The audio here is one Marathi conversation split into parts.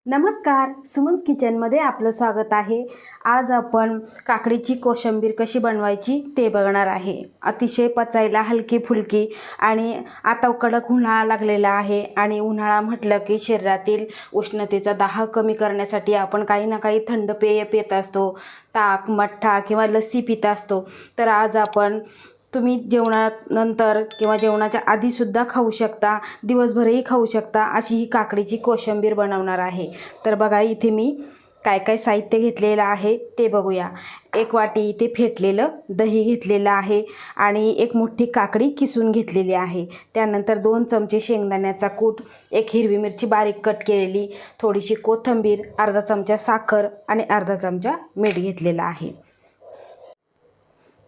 नमस्कार, सुमन्स किचनमध्ये आपलं स्वागत आहे। आज आपण काकडीची कोशिंबीर कशी बनवायची ते बघणार आहे। अतिशय पचायला हलकी फुलकी आणि आता कडक उन्हाळा लागलेला आहे आणि उन्हाळा म्हटलं की शरीरातील उष्णतेचा दाह कमी करण्यासाठी आपण काही ना काही थंड पेय पित असतो, ताक, मठ्ठा किंवा लस्सी पित असतो। तर आज आपण तुम्ही जेवणानंतर किंवा जेवणाच्या आधी सुद्धा खाऊ शकता, दिवसभरही खाऊ शकता अशी ही काकडीची कोशिंबीर बनवणार आहे। तर बघा इथे मी काय काय साहित्य घेतलेलं आहे ते बघूया। एक वाटी इथे फेटलेलं दही घेतलेलं आहे आणि एक मोठी काकडी किसून घेतलेली आहे। त्यानंतर 2 चमचे शेंगदाण्याचा कूट, एक हिरवी मिरची बारीक कट केलेली, थोडीशी कोथिंबीर, अर्धा चमचा साखर आणि अर्धा चमचा मीठ घेतलेलं आहे।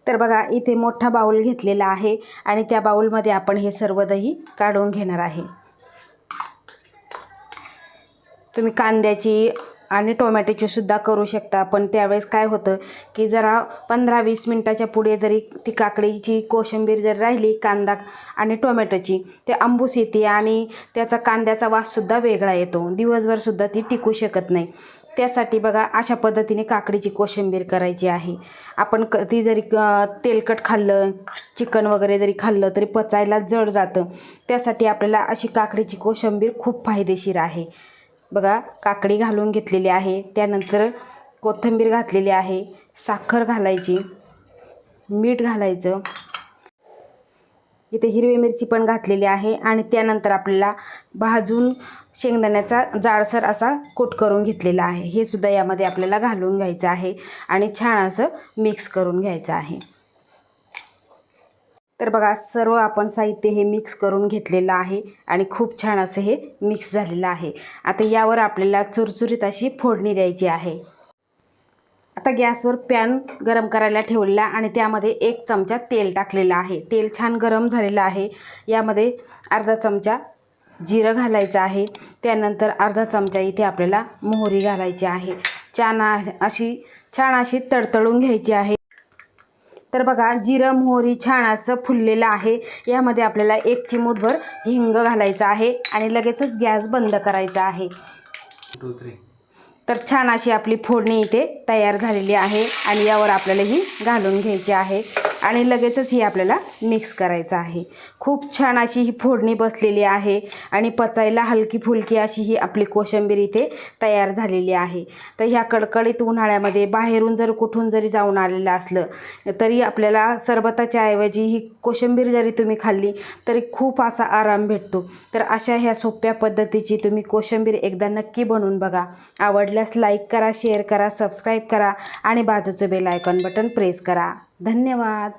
तर बघा इथे मोठा बाउल घेतलेला आहे आणि त्या बाउलमध्ये आपण हे सर्व दही काढून घेणार आहे। तुम्ही कांद्याची आणि टोमॅटोची सुद्धा करू शकता, पण त्यावेळेस काय होतं की जरा 15-20 मिनिटाच्या पुढे जरी ती काकडीची कोशिंबीर जर राहिली कांदा आणि टोमॅटोची ते आंबूस येते आणि त्याचा कांद्याचा वाससुद्धा वेगळा येतो, दिवसभरसुद्धा ती टिकू शकत नाही। त्यासाठी बघा अशा पद्धतीने काकडीची कोशिंबीर करायची आहे। आपण ती जरी तेलकट खाल्लं, चिकन वगैरे जरी खाल्लं तरी पचायला जड जातं, त्यासाठी आपल्याला अशी काकडीची कोशिंबीर खूप फायदेशीर आहे। बघा काकडी घालून घेतलेली आहे, त्यानंतर कोथिंबीर घातलेली आहे, साखर घालायची, मीठ घालायचं, इथे हिरवी मिरची पण घातलेली आहे आणि त्यानंतर आपल्याला भाजून शेंगदाण्याचा जाडसर असा कूट करून घेतलेला आहे, हे सुद्धा यामध्ये आपल्याला घालून घ्यायचं आहे आणि छान असं मिक्स करून घ्यायचं आहे। तर बघा सर्व आपण साहित्य हे मिक्स करून घेतलेलं आहे आणि खूप छान असं हे मिक्स झालेलं आहे। आता यावर आपल्याला चुरचुरीत अशी फोडणी द्यायची आहे। आता गॅसवर पॅन गरम करायला ठेवलेला आणि त्यामध्ये 1 चमचा तेल टाकलेलं आहे। तेल छान गरम झालेलं आहे। यामध्ये अर्धा चमचा जिरं घालायचं आहे, त्यानंतर अर्धा चमचा इथे आपल्याला मोहरी घालायची आहे। छान अशी तडतडून घ्यायची आहे। तर बघा जिरं मोहरी छान असं फुललेलं आहे। यामध्ये आपल्याला 1 चिमूटभर हिंग घालायचं आहे आणि लगेचच गॅस बंद करायचा आहे। तर छान अशी आपली फोडणी इथे तयार झालेली आहे आणि यावर आपल्याला ही घालून घ्यायची आहे आणि लगेचच ही आपल्याला मिक्स करायचं आहे। खूप छान अशी ही फोडणी बसलेली आहे आणि पचायला हलकी फुलकी अशी ही आपली कोशिंबीर इथे तयार झालेली आहे। तर ह्या कडकडीत उन्हाळ्यामध्ये बाहेरून जर कुठून जरी जाऊन आलेलं असलं तरी आपल्याला सरबताच्या ऐवजी ही कोशिंबीर जरी तुम्ही खाल्ली तरी खूप असा आराम भेटतो। तर अशा ह्या सोप्या पद्धतीची तुम्ही कोशिंबीर एकदा नक्की बनवून बघा। आवडल्यास लाईक करा, शेअर करा, सबस्क्राईब करा आणि बाजूचं बेल आयकॉन बटन प्रेस करा। धन्यवाद।